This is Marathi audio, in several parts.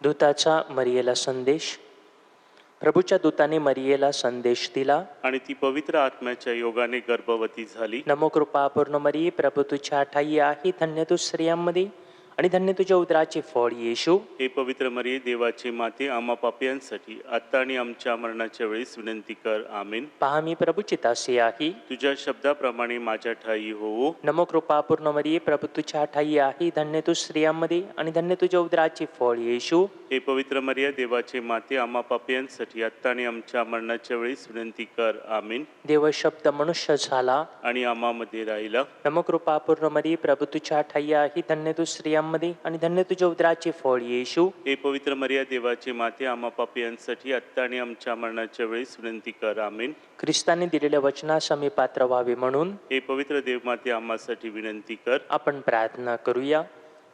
दूताचा मरियेला संदेश. प्रभूच्या दूताने मरियेला संदेश दिला. आणि ती पवित्र आत्म्याच्या योगाने गर्भवती झाली. नमो कृपा पूर्ण मरिये, प्रभू तुझ्या ठाई आहे, धन्य तू स्त्रियांमध्ये आणि धन्य तुझ्या उदराचे फळ येशू. हे पवित्र मरिये, देवाची माते, आम्हा पापियांसाठी आत्ता आणि आमच्या मरणाच्या वेळेस विनंती कर. आमीन. पहा मी प्रभूची दासी आहे, तुझ्या शब्दाप्रमाणे माझ्या ठाई होवो. नमो कृपा पूर्ण मरिये, प्रभू तुझ्या ठाई आहे, धन्य तू स्त्रियांमध्ये आणि धन्य तुझ्या उदराचे फळ येशू. हे पवित्र मरिये, देवाची माते, आम्हा पापियांसाठी आत्ता आणि आमच्या मरणाच्या वेळेस विनंती कर. आमीन. देव शब्द मनुष्य झाला आणि आम्हामध्ये राहिला. नमो कृपा पूर्ण मरिये, प्रभू तुझ्या ठाई आहे, धन्य तू स्त्रियांमध्ये आणि धन्य तुझ्या उदराचे फळ येशू. हे पवित्र मरिये, देवाची माते, आम्हा पापियांसाठी आत्ता आणि आमच्या मरणाच्या वेळेस विनंती कर. आमीन. ख्रिस्ताने दिलेल्या वचनास आम्ही पात्र व्हावे म्हणून हे पवित्र देवमाते, आम्हासाठी विनंती कर. आपण प्रार्थना करूया.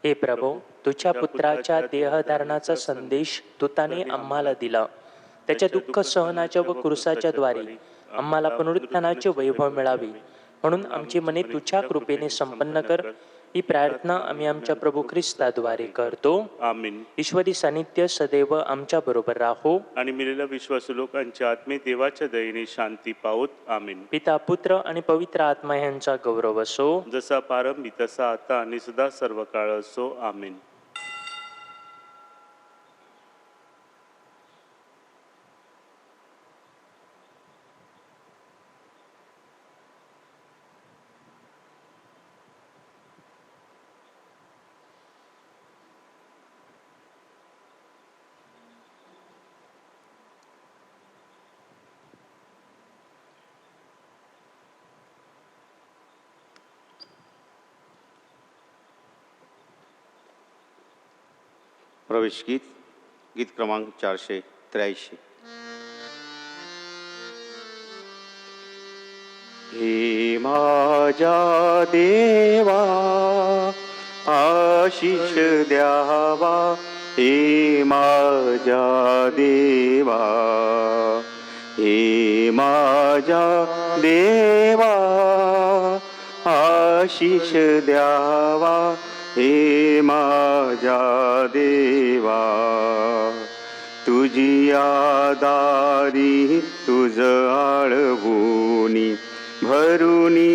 हे प्रभू, तुझ्या पुत्राच्या देहधारणाचा संदेश दूताने आम्हाला दिला. त्याच्या दुःख सहनाच्या व क्रूसाच्या द्वारे आम्हाला पुनरुत्थानाचे वैभव मिळावे म्हणून आमची मने तुझ्या कृपेने संपन्न कर. ही प्रार्थना आम्ही आमच्या प्रभू ख्रिस्ताद्वारे करतो. आमीन. ईश्वरी सानिध्य सदैव आमच्या बरोबर राहो. आणि मिलेल्या विश्वासू लोकांच्या आत्मे देवाच्या दयेने शांती पावत. आमीन. पिता, पुत्र आणि पवित्र आत्मा यांचा गौरव असो. जसा प्रारंभी तसा आता आणि सदा सर्व काळ असो. आमीन. प्रवेश गीत, गीत क्रमांक 483. हे माझ्या देवा आशीष द्यावा, हे माझ्या देवा, हे माझ्या देवा आशीष द्यावा, हे माझ्या देवा. तुझी आदारी तुझ आळवूनी भरुनी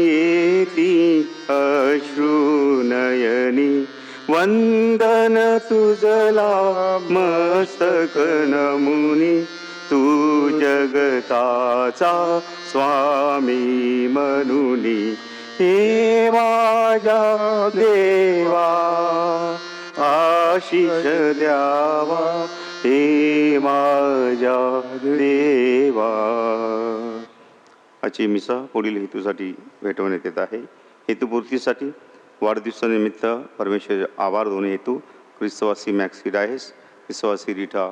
येती अश्रू नयनी. वंदन तुझला मस्तक नमुनी, तू जगताचा स्वामी म्हणूनी. हे माझ्या देवा आशीष द्यावा, हे माझ्या देवा. आजची मिसा पुढील हेतूसाठी भेटवण्यात येत आहे. हेतूपूर्तीसाठी वाढदिवसानिमित्त परमेश्वर आभार दोन्ही हेतू. ख्रिस्तवासी मॅक्सी डायस, ख्रिस्तवासी रिठा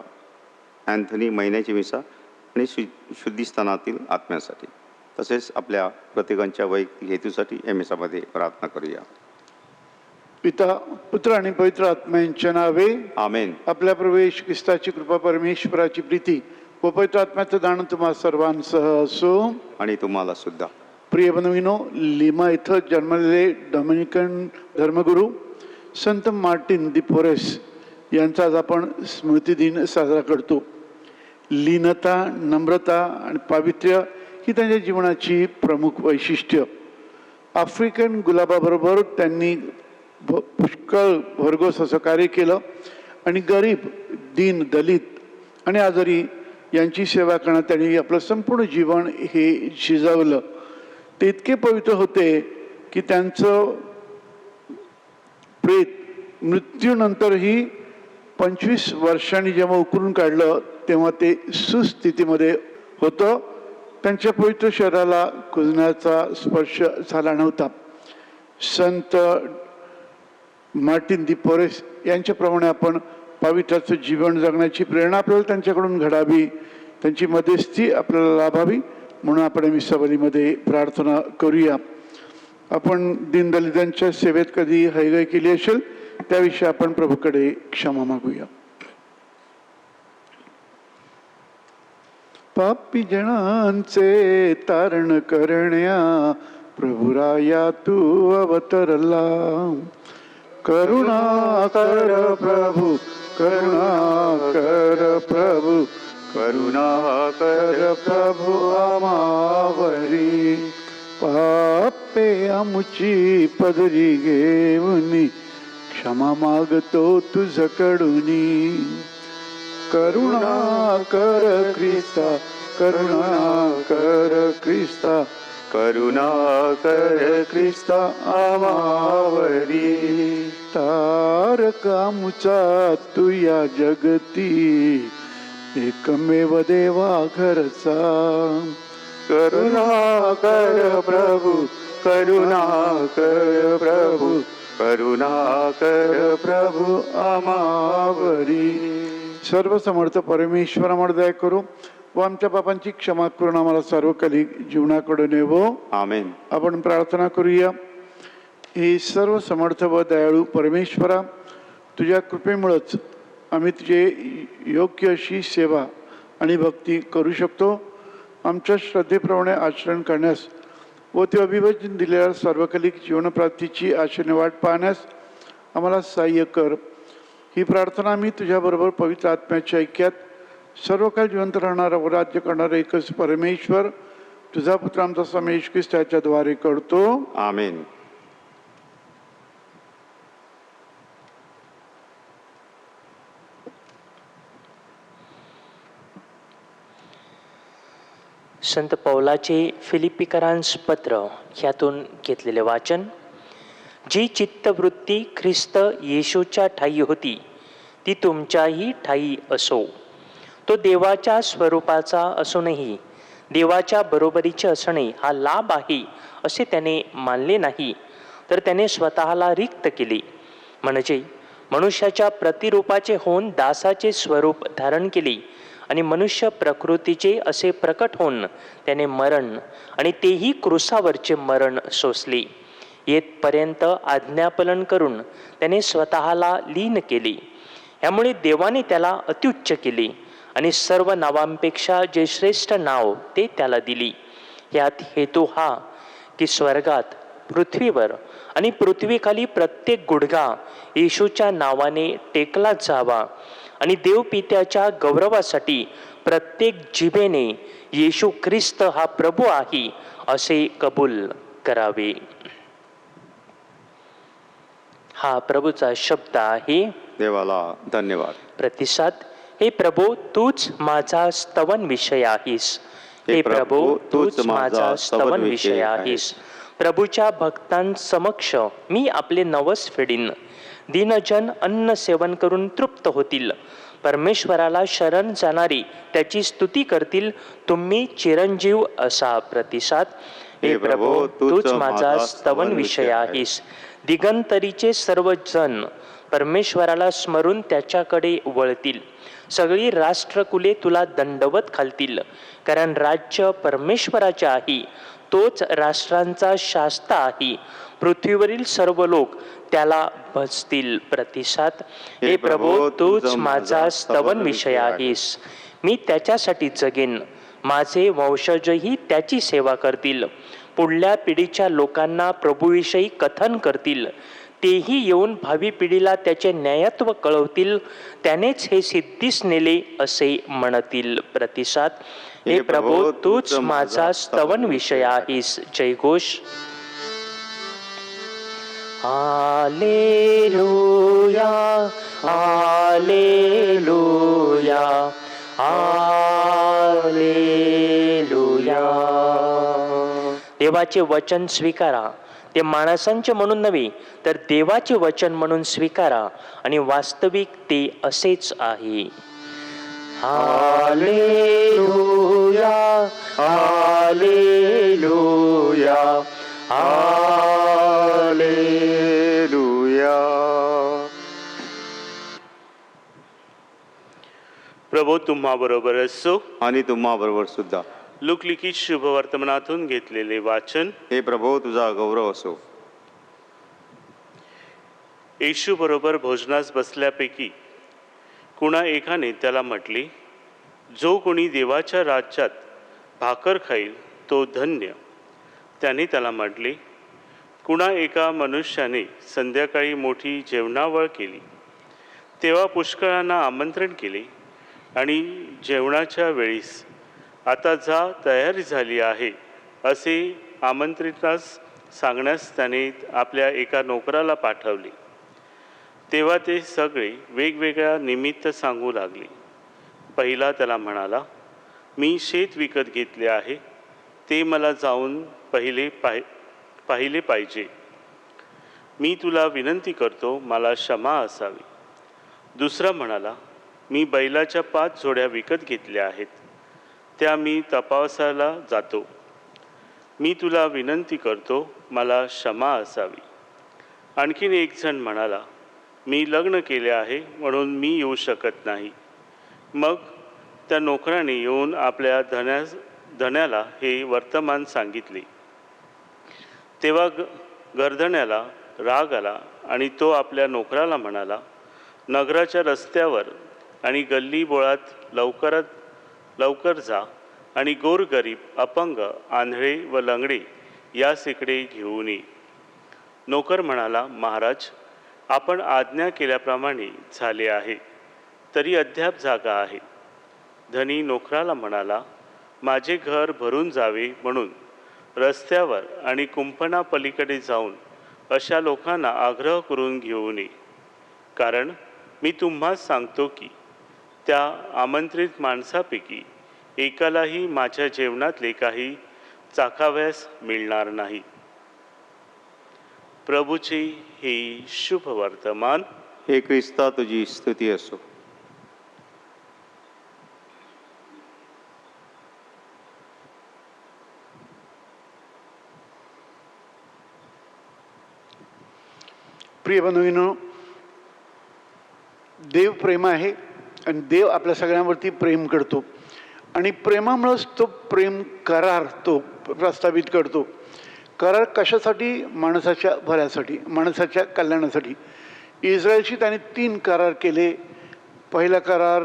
अँथनी महिन्याची मिसा आणि शुद्धीस्थानातील आत्म्यासाठी, तसेच आपल्या प्रत्येकांच्या वैयक्तिक हेतूसाठी या मिसामध्ये प्रार्थना करूया. पिता, पुत्र आणि पवित्र आत्मा यांच्या नावे आमेन. आपल्या प्रभू येशू ख्रिस्ताची कृपा, परमेश्वराची प्रीती व पवित्र आत्म्याचं दान तुम्हा सर्वांसह असो आणि तुम्हाला सुद्धा. प्रिय बनविनो, लिमा इथं जन्मलेले डॉमिनिकन धर्मगुरू संत मार्टिन दी पोरेस यांचा आज आपण स्मृतिदिन साजरा करतो. लीनता, नम्रता आणि पावित्र्य ही त्यांच्या जीवनाची प्रमुख वैशिष्ट्य. आफ्रिकन गुलाबाबरोबर त्यांनी पुष्कळ भरघोस असं कार्य केलं आणि गरीब, दीन, दलित आणि आजारी यांची सेवा करण्यात त्यांनी आपलं संपूर्ण जीवन हे शिजवलं. ते इतके पवित्र होते की त्यांचं प्रेत मृत्यूनंतरही 25 वर्षांनी जेव्हा उकरून काढलं तेव्हा ते सुस्थितीमध्ये होतं. त्यांच्या पवित्र शरीराला कुजण्याचा स्पर्श झाला नव्हता. संत मार्टिन दी पोरेस यांच्याप्रमाणे आपण पावित्र्याचं जीवन जगण्याची प्रेरणा आपल्याला त्यांच्याकडून घडावी, त्यांची मध्यस्थी आपल्याला लाभावी म्हणून आपण मिसाबलीमध्ये प्रार्थना करूया. आपण दीनदलितांच्या सेवेत कधी हयगय केली असेल त्याविषयी आपण प्रभूकडे क्षमा मागूया. पापी जनांचे तारण करण्या प्रभुराया तू अवतरला. करुणा कर प्रभू करुणा कर प्रभु, करुणा कर प्रभु आमावरी. पापे आमुची पदरी घेऊनी, क्षमा मागतो तुझकडूनी. करुणा कर ख्रिस्ता, करुणा कर ख्रिस्ता, करुणा कर ख्रिस्ता आमावरी. तारक आमुचा तू या जगती, एकमेव देवा घरचा. करुणा कर प्रभु, करुणा कर प्रभु, करुणा कर प्रभु आमावरी. सर्व समर्थ परमेश्वर आम्हाला दया करू व आमच्या पापांची क्षमा करून आम्हाला सर्वकाली जीवनाकडे नेवो. आमेन. आपण प्रार्थना करूया. हे सर्व समर्थ व दयाळू परमेश्वरा, तुझ्या कृपेमुळेच आम्ही तुझे योग्य अशी सेवा आणि भक्ती करू शकतो. आमच्या श्रद्धेप्रमाणे आचरण करण्यास व ते अभिवचन दिलेल्या सार्वकालिक जीवनप्राप्तीची आशेने वाट पाहण्यास आम्हाला सहाय्य कर. ही प्रार्थना मी तुझ्याबरोबर पवित्र आत्म्याच्या ऐक्यात सर्व काळ जिवंत राहणारा व राज्य करणारा एकच परमेश्वर, तुझा पुत्र आमचा स्वामी येशू ख्रिस्त याच्याद्वारे करतो. आमेन. संत पौलाचे फिलिपिकरांस पत्र ह्यातून घेतलेले वाचन. जी चित्तवृत्ती ख्रिस्त येशूच्या ठायी होती ती तुमच्याही ठायी असो. तो देवाच्या स्वरूपाचा असूनही देवाच्या बरोबरीचे असणे हा लाभ आहे असे त्याने मानले नाही, तर त्याने स्वतःला रिक्त केले, म्हणजे मनुष्याच्या प्रतिरूपाचे होऊन दासाचे स्वरूप धारण केले आणि मनुष्य प्रकृतीचे असे प्रकट होऊन त्याने मरण आणि तेही क्रूसावरचे मरण सोसले. येथपर्यंत आज्ञापालन करून त्याने स्वतःला लीन केले. यामुळे देवाने त्याला अत्युच्च केले आणि सर्व नावांपेक्षा जे श्रेष्ठ नाव ते त्याला दिले. यात हेतू हा की स्वर्गात, पृथ्वीवर आणि पृथ्वीखाली प्रत्येक गुडघा येशूच्या नावाने टेकला जावा आणि देवपित्याच्या गौरवासाठी प्रत्येक जिभेने येशू ख्रिस्त हा प्रभू आहे असे कबूल करावे. हा प्रभूचा शब्द आहे. देवाला धन्यवाद. प्रतिसाद. हे प्रभू, तूच माझा स्तवन विषय आहेस. हे प्रभू, तूच माझा स्तवन विषय आहेस. प्रभूच्या भक्तांसमक्ष मी आपले नवस फेडीन. दीनजन अन्न सेवन करून तृप्त होतील. परमेश्वराला शरण जाणारी त्याची स्तुती करतील. तुम्ही चिरंजीव असा. प्रतिसाद. हे प्रभू, तूच माझा स्तवन विषय आहेस. दिगंतरीचे सर्व जन परमेश्वराला स्मरून त्याच्याकडे वळतील. सगळी राष्ट्रकुले तुला दंडवत घालतील, कारण राज्य परमेश्वराचे आहे. तोच राष्ट्रांचा शास्ता आहे. पृथ्वीवरील सर्व लोक त्याला भजतील. प्रतिसाद. हे प्रभू, तूच माझा स्तवन विषय आहेस. मी त्याच्यासाठी जगेन. माझे वंशजही त्याची सेवा करतील. पुढल्या पिढीच्या लोकांना प्रभूविषयी कथन करतील. तेही येऊन भावी पिढीला त्याचे न्यायत्व कळवतील. त्यानेच हे सिद्धीस नेले असे म्हणतील. प्रतिसाद. हे प्रभू, तूच माझा स्तवन विषय आहेस. जयघोष. Hallelujah, hallelujah, hallelujah. देवाचे वचन स्वीकारा. ते माणसांचे म्हणून नव्हे, तर देवाचे वचन म्हणून स्वीकारा आणि वास्तविक ते असेच आहे. Hallelujah, hallelujah, hallelujah. प्रभू तुम्हा बरोबर असो. आणि तुम्हा बरोबर सुद्धा. लुकलिखित शुभवर्तमानातून घेतलेले वाचन. हे प्रभू, तुझा गौरव असो. येशू बरोबर भोजनास बसल्यापैकी कुणा एकाने त्याला म्हटले, जो कोणी देवाच्या राज्यात भाकर खाईल तो धन्य. त्याने त्याला म्हटले, कुणा एका मनुष्याने संध्याकाळी मोठी जेवणावळ केली. तेव्हा पुष्कळांना आमंत्रण केले आणि जेवणाच्या वेळीस आता जा, तयारी झाली आहे असे आमंत्रितास सांगण्यास त्याने आपल्या एका नोकराला पाठवले. तेव्हा ते सगळे वेगवेगळ्या निमित्त सांगू लागले. पहिला त्याला म्हणाला, मी शेत विकत घेतले आहे, ते मला जाऊन पाहिले पाहिजे. मी तुला विनंती करतो, मला क्षमा असावी. दुसरा म्हणाला, मी बैलाच्या 5 जोड्या विकत घेतल्या आहेत, त्या मी तपासायला जातो. मी तुला विनंती करतो, मला क्षमा असावी. आणखीन एक जण म्हणाला, मी लग्न केले आहे म्हणून मी येऊ शकत नाही. मग त्या नोकराने येऊन आपल्या धन्याला हे वर्तमान सांगितले. तेव्हा गरधण्याला राग आला आणि तो आपल्या नोकराला म्हणाला, नगराच्या रस्त्यावर आणि गल्ली बोळात लवकर जा आणि गोरगरीब, अपंग, आंधळे व लंगडे यास इकडे घेऊन ये. नोकर म्हणाला, महाराज, आपण आज्ञा केल्याप्रमाणे झाले आहे, तरी अद्याप जागा आहे. धनी नोकराला म्हणाला, माझे घर भरून जावे म्हणून रस्त्यावर आणि कुंपणापलीकडे जाऊन अशा लोकांना आग्रह करून घेऊन ये. कारण मी तुम्हास सांगतो की त्या आमंत्रित माणसापैकी एकालाही माझ्या जेवणातले काही चाखाव्यास मिळणार नाही. प्रभूचे हे शुभ वर्तमान. हे ख्रिस्ता, तुझी स्तुती असो. प्रिय बंधूंनो, देव प्रेम आहे आणि देव आपल्या सगळ्यांवरती प्रेम करतो आणि प्रेमामुळेच तो प्रेम करार तो प्रस्थापित करतो. करार कशासाठी? माणसाच्या भल्यासाठी, माणसाच्या कल्याणासाठी. इस्रायलशी त्याने 3 करार केले. पहिला करार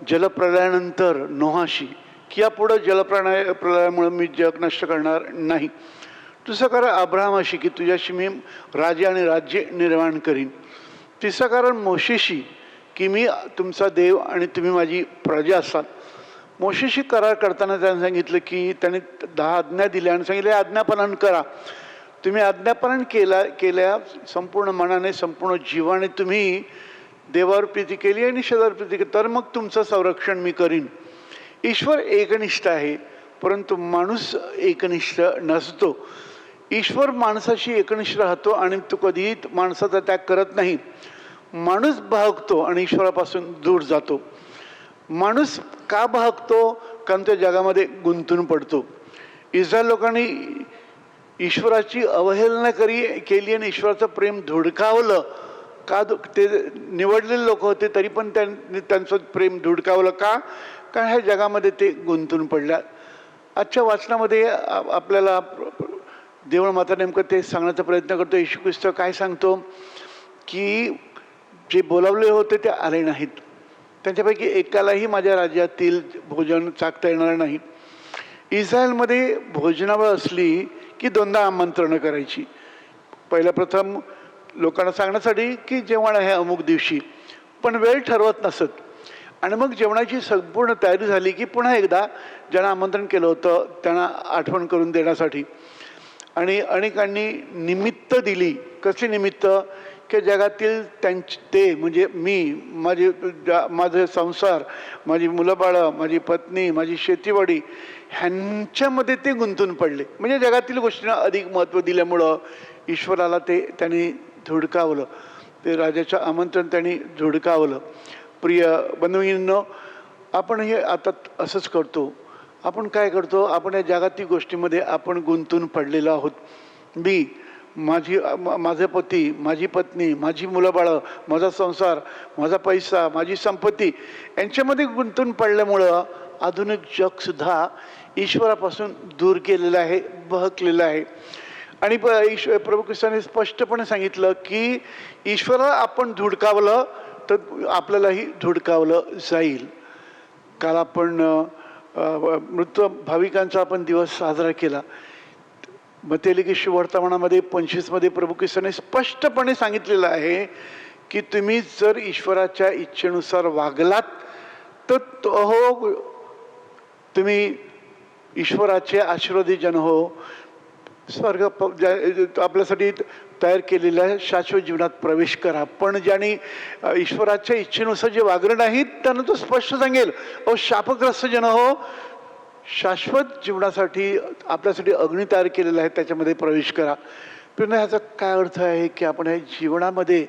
जलप्रलयानंतर नोहाशी, की यापुढं प्रलयामुळे मी जग नष्ट करणार नाही. दुसरा करार अब्राहमाशी, की तुझ्याशी मी राजे आणि राज्य निर्माण करीन. तिसरा करार मोशेशी, की मी तुमचा देव आणि तुम्ही माझी प्रजा असाल. मोशेशी करार करताना त्याने सांगितलं की त्याने 10 आज्ञा दिल्या आणि सांगितले आज्ञापालन करा. तुम्ही आज्ञापालन केल्या संपूर्ण मनाने, संपूर्ण जीवाने तुम्ही देवावर प्रीती केली आणि शेजावर प्रीती केली, तर मग तुमचं संरक्षण मी करीन. ईश्वर एकनिष्ठ आहे, परंतु माणूस एकनिष्ठ नसतो. ईश्वर माणसाशी एकनिष्ठ राहतो आणि तो कधीही माणसाचा त्याग करत नाही. माणूस भागतो आणि ईश्वरापासून दूर जातो. माणूस का भागतो? कारण तो जगामध्ये गुंतून पडतो. इस्रायल लोकांनी ईश्वराची अवहेलना केली आणि ईश्वराचं प्रेम धुडकावलं. का? ते निवडलेले लोक होते, तरी पण त्यांनी त्यांचं प्रेम धुडकावलं. का? कारण ह्या जगामध्ये ते गुंतून पडल्या. आजच्या वाचनामध्ये आपल्याला देवळ माता नेमकं ते सांगण्याचा प्रयत्न करतो. येशू ख्रिस्त काय सांगतो की जे बोलावले होते ते आले नाहीत, त्यांच्यापैकी एकालाही माझ्या राज्यातील भोजन चाकता येणार नाही. इस्रायलमध्ये भोजनावळ असली की 2दा आमंत्रणं करायची. प्रथम लोकांना सांगण्यासाठी की जेवण आहे अमुक दिवशी, पण वेळ ठरवत नसत. आणि मग जेवणाची संपूर्ण तयारी झाली की पुन्हा एकदा ज्यांना आमंत्रण केलं होतं त्यांना आठवण करून देण्यासाठी. आणि अनेकांनी निमित्त दिली. कसली निमित्त? की जगातील ते म्हणजे मी, माझे संसार, माझी मुलंबाळं, माझी पत्नी, माझी शेतीवाडी, ह्यांच्यामध्ये ते गुंतून पडले. म्हणजे जगातील गोष्टींना अधिक महत्त्व दिल्यामुळं ईश्वराला त्यांनी धुडकावलं. ते राजाचं आमंत्रण त्यांनी धुडकावलं. प्रिय बंधूंनो, आपण हे आता असंच करतो. आपण काय करतो? आपण या जगातील गोष्टीमध्ये आपण गुंतून पडलेलो आहोत. माझे पती, माझी पत्नी, माझी मुलंबाळं, माझा संसार, माझा पैसा, माझी संपत्ती यांच्यामध्ये गुंतून पडल्यामुळं आधुनिक जगसुद्धा ईश्वरापासून दूर गेलेलं आहे, बहकलेलं आहे. आणि प्रभू ख्रिस्ताने स्पष्टपणे सांगितलं की ईश्वराला आपण धुडकावलं तर आपल्यालाही धुडकावलं जाईल. काल आपण मृत भाविकांचा आपण दिवस साजरा केला. मत्ती लिखित शुभ वर्तमानामध्ये 25 मध्ये प्रभू ख्रिस्ताने स्पष्टपणे सांगितलेलं आहे की तुम्ही जर ईश्वराच्या इच्छेनुसार वागलात तर हो तुम्ही ईश्वराचे आशीर्वादी जन हो, स्वर्ग आपल्यासाठी तयार केलेल्या शाश्वत जीवनात प्रवेश करा. पण ज्यांनी ईश्वराच्या इच्छेनुसार जे वागलं नाहीत त्यांना तो स्पष्ट सांगेल, अहो शापग्रस्त जन हो, शाश्वत जीवनासाठी आपल्यासाठी अग्नी तयार केलेला आहे, त्याच्यामध्ये प्रवेश करा. पण ह्याचा काय अर्थ आहे की आपण या जीवनामध्ये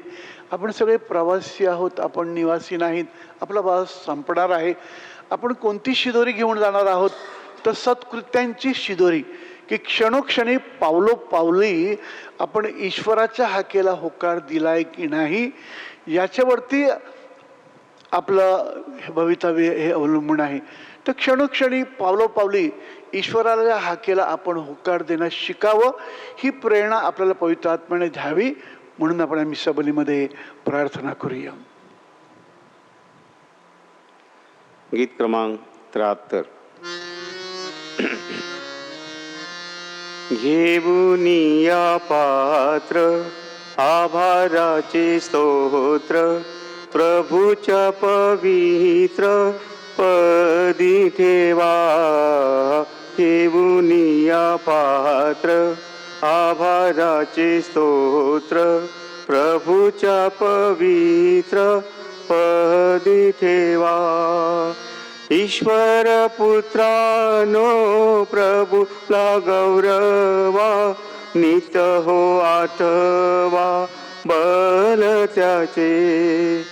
आपण सगळे प्रवासी आहोत, आपण निवासी नाहीत. आपला प्रवास संपणार आहे. आपण कोणती शिदोरी घेऊन जाणार आहोत? तर सत्कृत्यांची शिदोरी, की क्षणोक्षणी पावलोपावली आपण ईश्वराच्या हाकेला होकार दिलाय की नाही याच्यावरती आपलं भवितव्य हे अवलंबून आहे. तर क्षणोक्षणी पावलोपावली ईश्वराला हाकेला आपण होकार देणं शिकावं, ही प्रेरणा आपल्याला पवित्र आत्म्याने द्यावी. म्हणून आपण आम्ही सबलीमध्ये प्रार्थना करूया. गीत क्रमांक 73. घेऊनिया पात्र आभाराचे स्तोत्र, प्रभूच्या पवित्र पदी ठेवा. घेऊनिया पात्र आभाराचे स्तोत्र, प्रभूच्या पवित्र पदी ठेवा. ईश्वर पुत्रानो प्रभूला गौरवा, नित हो आठवा बल त्याचे.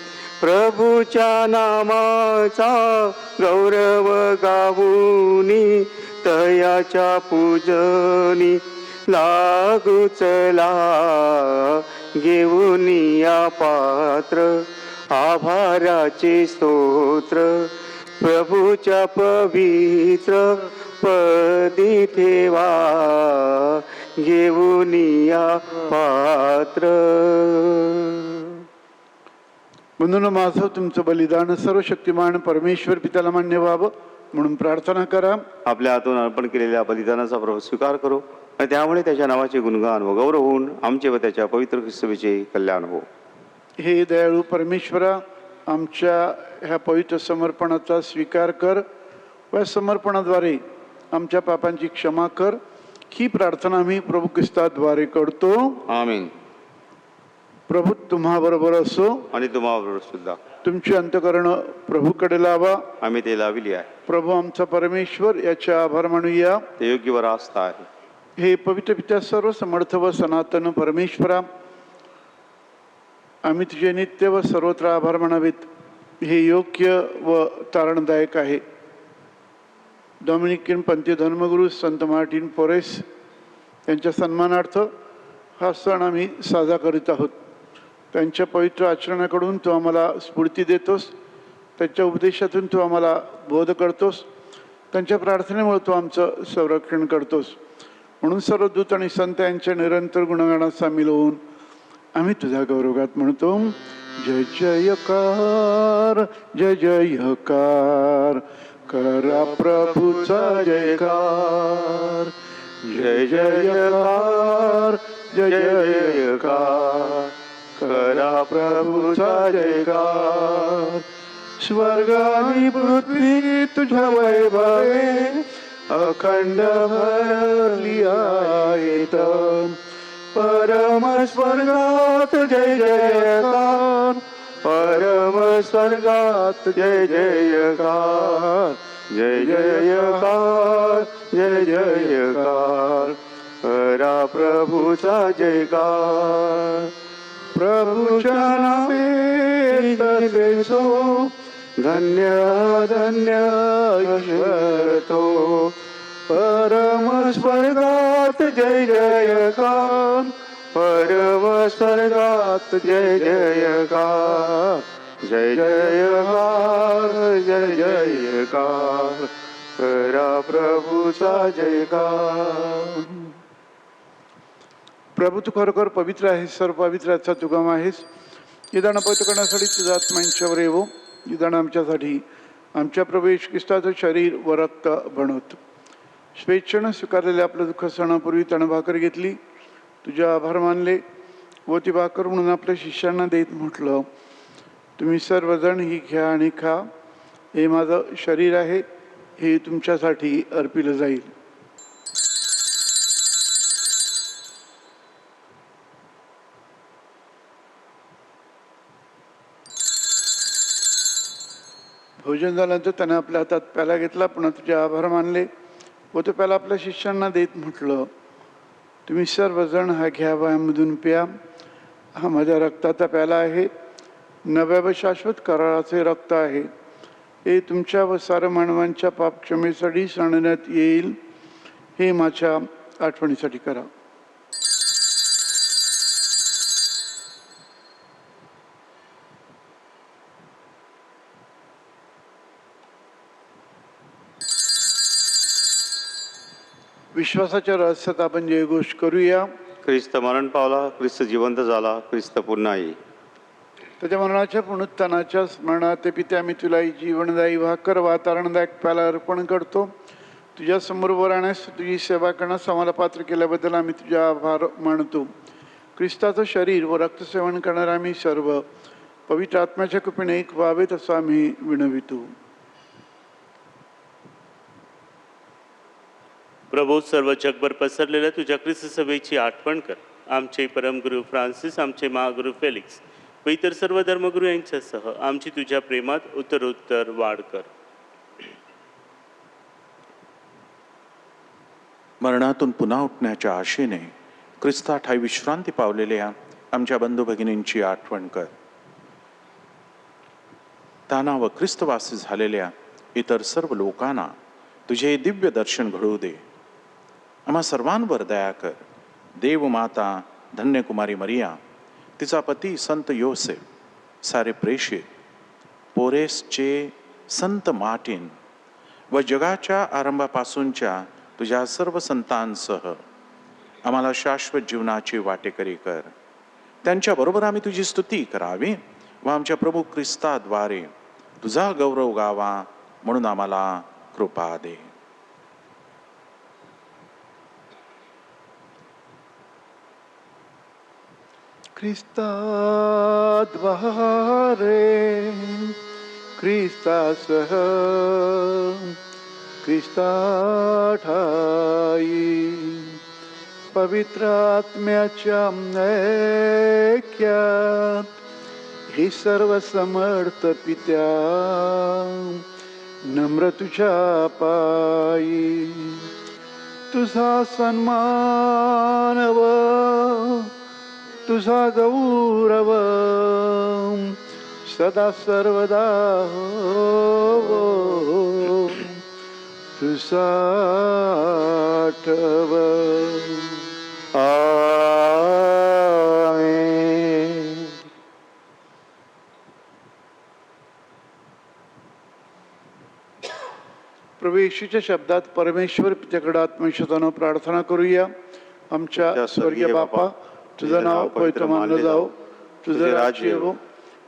प्रभूच्या नामाचा गौरव गाऊनी, तयाच्या पूजनी लागू चला. घेऊनिया पात्र आभाराचे स्तोत्र, प्रभूच्या पवित्र पदी ठेवा. घेऊनिया पात्र. बंधूंनो, माझं तुमचं बलिदान सर्वशक्तिमान परमेश्वर पित्याला मान्य व्हावं म्हणून प्रार्थना करा. आपल्या हातून अर्पण केलेल्या बलिदानाचा प्रभू स्वीकार करो आणि त्यामुळे त्याच्या नावाचे गुणगान व गौरव होऊन आमचे व त्याच्या पवित्र ख्रिस्तविषयी कल्याण हो. हे दयाळू परमेश्वरा, आमच्या ह्या पवित्र समर्पणाचा स्वीकार कर व समर्पणाद्वारे आमच्या पापांची क्षमा कर. ही प्रार्थना आम्ही प्रभू ख्रिस्ताद्वारे करतो. आमीन. प्रभू तुम्हाबरोबर असो आणि तुम्हाबरोबर सुद्धा. तुमची अंतकरण प्रभूकडे लावा. आम्ही ते लाविली आहे. प्रभू आमचा परमेश्वर याचे आभार मानूया. ते योग्य व रास्त आहे. हे पवित्र पित्या, सर्व समर्थ व सनातन परमेश्वरा, आम्ही तुझे नित्य व सर्वत्र आभार मानावेत. हे योग्य व तारणदायक आहे. डॉमिनिकन पंथीय धर्मगुरू संत मार्टिन पोरेस यांच्या सन्मानार्थ हा सण आम्ही साजरा करीत आहोत. त्यांच्या पवित्र आचरणाकडून तू आम्हाला स्फूर्ती देतोस, त्यांच्या उपदेशातून तू आम्हाला बोध करतोस, त्यांच्या प्रार्थनेमुळे तू आमचं संरक्षण करतोस. म्हणून सर्व दूत आणि संत यांच्या निरंतर गुणगानात सामील होऊन आम्ही तुझ्या गौरवात म्हणतो, जय जयकार जय जयकार, करा प्रभूचा जयकार. जय जयकार जय जयकार, करा प्रभूचा जयकार. स्वर्ग आणि पृथ्वी तुझ्या वैभवे अखंड भरली आहेत. परम स्वर्गात जय जयकार, परम स्वर्गात जय जयकार. जय जयकार जय जयकार, करा प्रभूचा जयकार. प्रभूच्या नामे तसेचो, धन्य धन्य ईश्वर तो. परम स्वर्गात जय जयकार, परम स्वर्गात जय जयकार. जय जयकार जय जयकार, करा प्रभूचा जयकार. प्रभू तू खरोखर पवित्र आहेस, सर्व पवित्राचा तुगम आहेस. निदान पवित्र करण्यासाठी तुझा आत्मा यांच्यावर येवो. निदान आमच्यासाठी आमच्या प्रवेश ख्रिस्ताचं शरीर व रक्त बनवतो. स्वेच्छेनं स्वीकारलेल्या आपलं दुःख सणापूर्वी त्यानं भाकर घेतली, तुझ्या आभार मानले व ती भाकर म्हणून आपल्या शिष्यांना देत म्हटलं, तुम्ही सर्वजण ही घ्या आणि खा, हे माझं शरीर आहे, हे तुमच्यासाठी अर्पिलं जाईल. भोजन झाल्यानंतर त्याने आपल्या हातात प्याला घेतला, पुन्हा तुझे आभार मानले व तो प्याला आपल्या शिष्यांना देत म्हटलं, तुम्ही सर्वजण हा घ्या व यामधून प्या, हा माझ्या रक्ताचा प्याला आहे, नव्या व शाश्वत कराराचे रक्त आहे, हे तुमच्या व साऱ्या मानवांच्या पापक्षमेसाठी सांडण्यात येईल, हे माझ्या आठवणीसाठी करा. विश्वासाच्या रहस्यात आपण जयघोष करूया. ख्रिस्त मरण पावला, ख्रिस्त जिवंत झाला, ख्रिस्त पुन्हा येईल. त्याच्या मरणाच्या पुनरुत्थानाच्या स्मरणात ते पिते, आम्ही तुला ही जीवनदायी भाकर वातावरणदायक प्याला अर्पण करतो. तुझ्या समोर उभं राहण्यास, तुझी सेवा करण्यास आम्हाला पात्र केल्याबद्दल आम्ही तुझा आभार मानतो. ख्रिस्ताचं शरीर व रक्त सेवन करणारे आम्ही सर्व पवित्र आत्म्याच्या कृपेने एक व्हावेत असं आम्ही विनवितो. प्रभू, सर्व जगभर पसरलेल्या तुझ्या ख्रिस्त सभेची आठवण कर. आमचे परमगुरू फ्रान्सिस, आमचे महागुरू फेलिक्स व इतर सर्व धर्मगुरू यांच्यासह आमची तुझ्या प्रेमात उत्तरोत्तर वाढ कर. मरणातून पुन्हा उठण्याच्या आशेने ख्रिस्ताठाई विश्रांती पावलेल्या आमच्या बंधू भगिनींची आठवण कर. ताना व ख्रिस्तवासी झालेल्या इतर सर्व लोकांना तुझे दिव्य दर्शन घडवू दे. आम्हा सर्वांवर दया कर. देवमाता धन्यकुमारी मरिया, तिचा पती संत योसेफ, सारे प्रेषित, पोरेसचे संत मार्टिन व जगाच्या आरंभापासूनच्या तुझ्या सर्व संतांसह आम्हाला शाश्वत जीवनाची वाटेकरी कर. त्यांच्याबरोबर आम्ही तुझी स्तुती करावी व आमच्या प्रभू ख्रिस्ताद्वारे तुझा गौरव गावा, म्हणून आम्हाला कृपा दे. ख्रिस्ताद्वारे, ख्रिस्तासह, ख्रिस्ताठाई, पवित्र आत्म्याच्या ऐक्यात, हे सर्व समर्थ पित्या, नम्र तुझ्या पायी, तुझा सन्मान व तुझा गौरव सदा सर्वदा हो, तुझा आठव. आमेन. प्रभू येशूच्या शब्दात परमेश्वर पित्याकडे आत्मविश्वासानं प्रार्थना करूया. आमच्या स्वर्गीय बापा, तुझं नाव पवित्र मानलं जावं, तुझं राज्य येवो,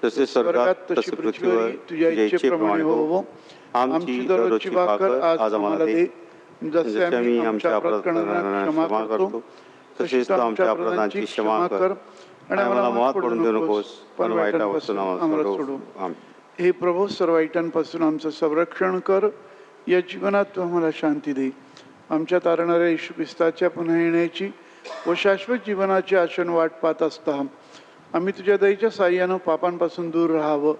जसे स्वर्गात तसे पृथ्वीवर तुझ्या इच्छेप्रमाणे होवो. आमची दररोजची भाकर आज आम्हाला दे, जसे आम्ही आमच्या अपराध करणाऱ्यांना क्षमा करतो, तसेच तू आमच्या अपराधांची क्षमा कर, आणि आम्हाला मोहात पडून देऊ नकोस, पण वाईटापासून आम्हाला सोडव. आमेन. हे प्रभू, सर्व वाईटांपासून आमचं संरक्षण कर, या जीवनात तू आम्हाला शांती दे. आमच्या तारणाऱ्या येशू ख्रिस्ताच्या पुन्हा येण्याची व शाश्वत जीवनाची आशेने वाट पाहत असता आम्ही तुझ्या दयेच्या साह्यानं पापांपासून दूर राहावं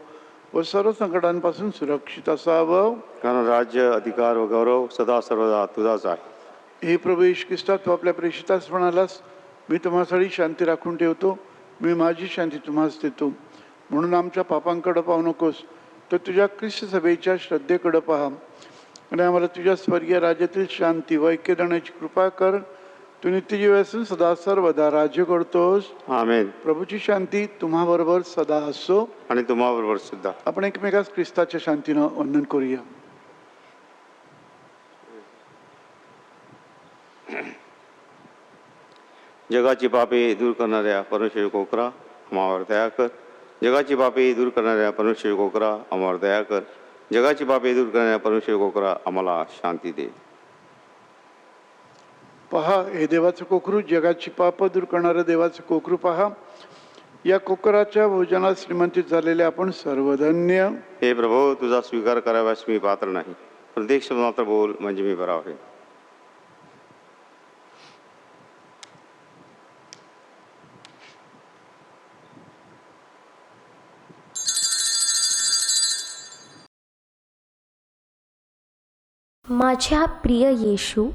व सर्व संकटांपासून सुरक्षित असावं. कारण राज्य, अधिकार व गौरव सदा सर्वदा तुझाच आहे. हे प्रभू येशू ख्रिस्ता, तू आपल्या प्रेषितास म्हणालास, मी तुम्हासाठी शांती राखून ठेवतो, मी माझी शांती तुम्हास देतो. म्हणून आमच्या पापांकडे पाहू नकोस, तर तुझ्या ख्रिस्त सभेच्या श्रद्धेकडे पहा आणि आम्हाला तुझ्या स्वर्गीय राज्यातील शांती व ऐक्य देण्याची कृपा कर. तू नित्यजीव असून सदा सर्वदा राज्य करतोस. आमेन. प्रभूची शांती तुम्हाबरोबर सदा असो आणि तुम्हाबरोबर सुद्धा. आपण एकमेकास ख्रिस्ताच्या शांतीनं वंदन करूया. जगाची पापे दूर करणाऱ्या परमेश्वर कोकरा, आम्हावर दया कर. जगाची पापे दूर करणाऱ्या परमेश्वर कोकरा, आम्हावर दया कर. जगाची पापे दूर करणाऱ्या परमेश्वर कोकरा, आम्हाला शांती दे. पहा हे देवाचं कोकरू, जगाची पाप दूर करणारं देवाचं कोकरू पहा. या कोकराच्या भोजनात श्रीमंतीत झालेले आपण सर्वधन्य. हे प्रभो, तुझा स्वीकार कराव्यास मी पात्र नाही, प्रत्येक शब्द मात्र बोल म्हणजे मी बरा आहे. माझ्या प्रिय येशू,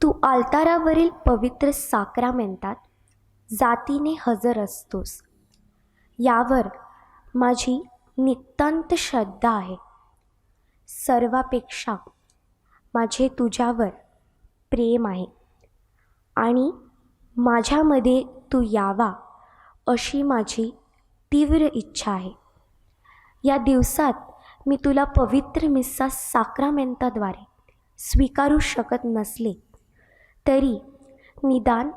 तू आल्तारावरील पवित्र साक्रामेंटात जातीने हजर असतोस, यावर माझी नितांत श्रद्धा आहे. सर्वापेक्षा माझे तुझ्यावर प्रेम आहे आणि माझ्यामध्ये तू यावा अशी माझी तीव्र इच्छा आहे. या दिवसात मी तुला पवित्र मिस्सा साक्रामेंटाद्वारे स्वीकारू शकत नसले तरी निदान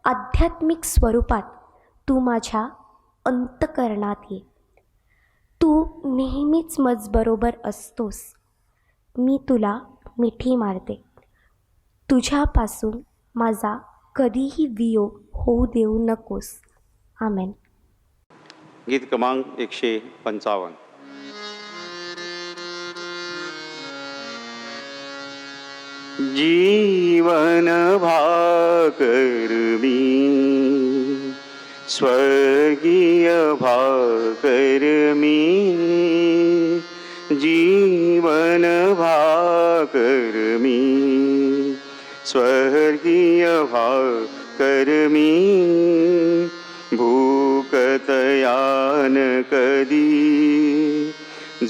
आध्यात्मिक स्वरूपात तू माझ्या अंतःकरणात ये. तू नेहमीच मजबरोबर असतोस. मी तुला मिठी मारते. तुझ्यापासून माझा कधीही वियोग होऊ देऊ नकोस. आमेन. गीत क्रमांक 155. जीवन भाकर मी, स्वर्गीय भाकर मी, जीवन भाकर मी, स्वर्गीय भाकर मी, भूकतयान कधी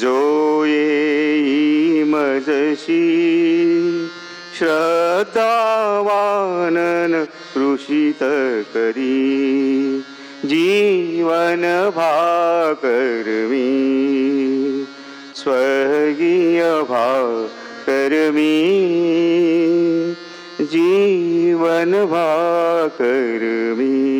जो येई मजशी, श्रद्धावानन कृषित करी, जीवन भाकर मी, स्वर्गीय भाकर मी, जीवन भाकर मी.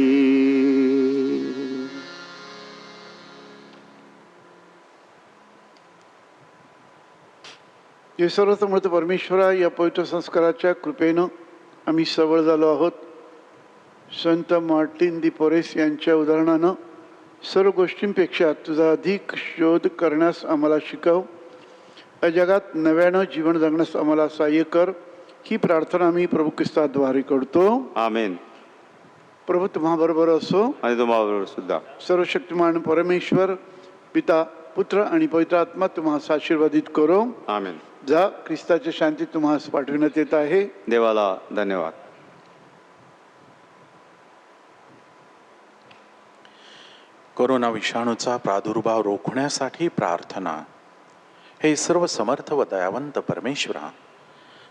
हे सर्वसमर्थ परमेश्वरा, या पवित्र संस्काराच्या कृपेनं आम्ही सबळ झालो आहोत. संत मार्टिन दी पोरेस यांच्या उदाहरणानं सर्व गोष्टींपेक्षा तुझा अधिक शोध करण्यास आम्हाला शिकव. या जगात नव्यानं जीवन जगण्यास आम्हाला सहाय्य कर. ही प्रार्थना आम्ही प्रभू ख्रिस्ताद्वारे करतो. आमेन. प्रभू तुम्हाबरोबर असो. आणि तुम्हाबरोबर सुद्धा. सर्वशक्तिमान परमेश्वर पिता, पुत्र आणि पवित्र आत्मा तुम्हाला आशीर्वादित करो. आमेन. जा, ख्रिस्ताची शांती तुम्हाला पाठविण्यात येत आहे. देवाला धन्यवाद. कोरोना विषाणूचा प्रादुर्भाव रोखण्यासाठी प्रार्थना. हे सर्व समर्थ व दयावंत परमेश्वरा,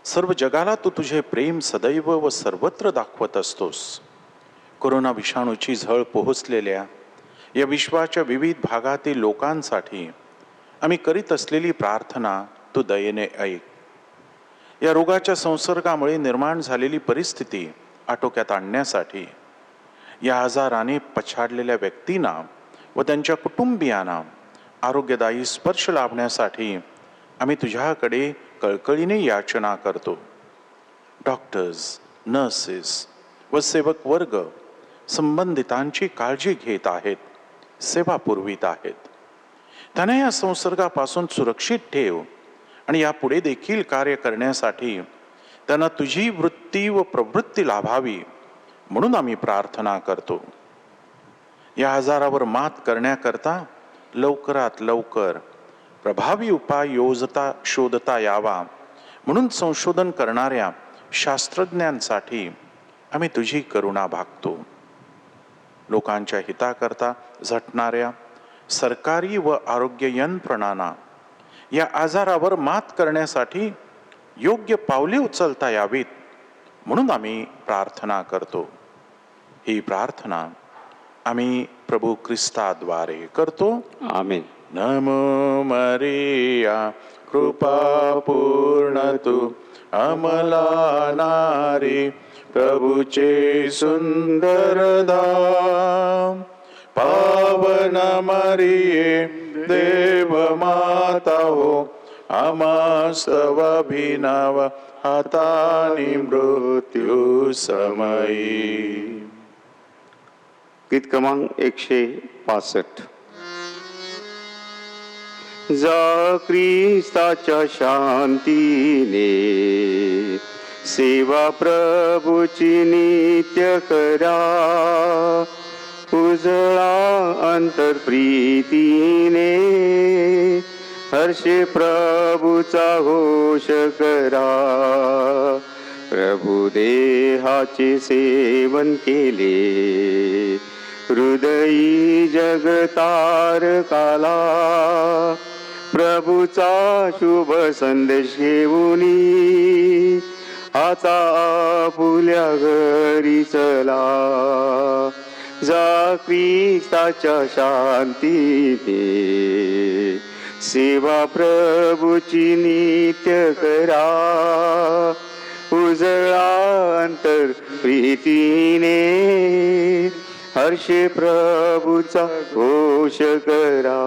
सर्व जगाला तू तुझे प्रेम सदैव व सर्वत्र दाखवत असतोस. कोरोना विषाणूची झळ पोहोचलेल्या या विश्वाच्या विविध भागातील लोकांसाठी आम्ही करीत असलेली प्रार्थना तू दयेने ऐक. या रोगाच्या संसर्गामुळे निर्माण झालेली परिस्थिती आटोक्यात आणण्यासाठी, या आजाराने पछाडलेल्या व्यक्तींना व त्यांच्या कुटुंबियांना आरोग्यदायी स्पर्श लाभण्यासाठी आम्ही तुझ्याकडे कळकळीने याचना करतो. डॉक्टर्स, नर्सेस व सेवक वर्ग संबंधितांची काळजी घेत आहेत, सेवा पुरवित आहेत. त्यांना या संसर्गापासून सुरक्षित ठेव आणि यापुढे देखील कार्य करण्यासाठी त्यांना तुझी वृत्ती व प्रवृत्ती लाभावी म्हणून आम्ही प्रार्थना करतो. या आजारावर मात करण्याकरता लवकरात लवकर प्रभावी उपाय शोधता यावा म्हणून संशोधन करणाऱ्या शास्त्रज्ञांसाठी आम्ही तुझी करुणा भागतो. लोकांच्या हिताकरता झटणाऱ्या सरकारी व आरोग्य यंत्रणांना या आजारावर मात करण्यासाठी योग्य पावले उचलता यावीत म्हणून आम्ही प्रार्थना करतो. ही प्रार्थना आम्ही प्रभू ख्रिस्ताद्वारे करतो. आमेन. नमो मरिया, कृपा पूर्ण तू अमला नारी, प्रभूचे सुंदर धाम. पावन मरिये, देव माता हो, आमास्तव अभिनव आता आणि मृत्यू समयी. गीत क्रमांक 165. जा ख्रिस्ताच्या शांतीने सेवा प्रभूची नित्य करा, उजळा अंतर प्रीतीने हर्षे प्रभूचा घोष करा. प्रभू देहाचे सेवन केले, हृदयी जगतारकाला प्रभूचा शुभ संदेश घेऊनी आता आपुल्या घरी चला. जा ख्रिस्ताच्या शांतीने सेवा प्रभूची नित्य करा, उजळा अंतर प्रीतीने हर्षे प्रभूचा घोष करा.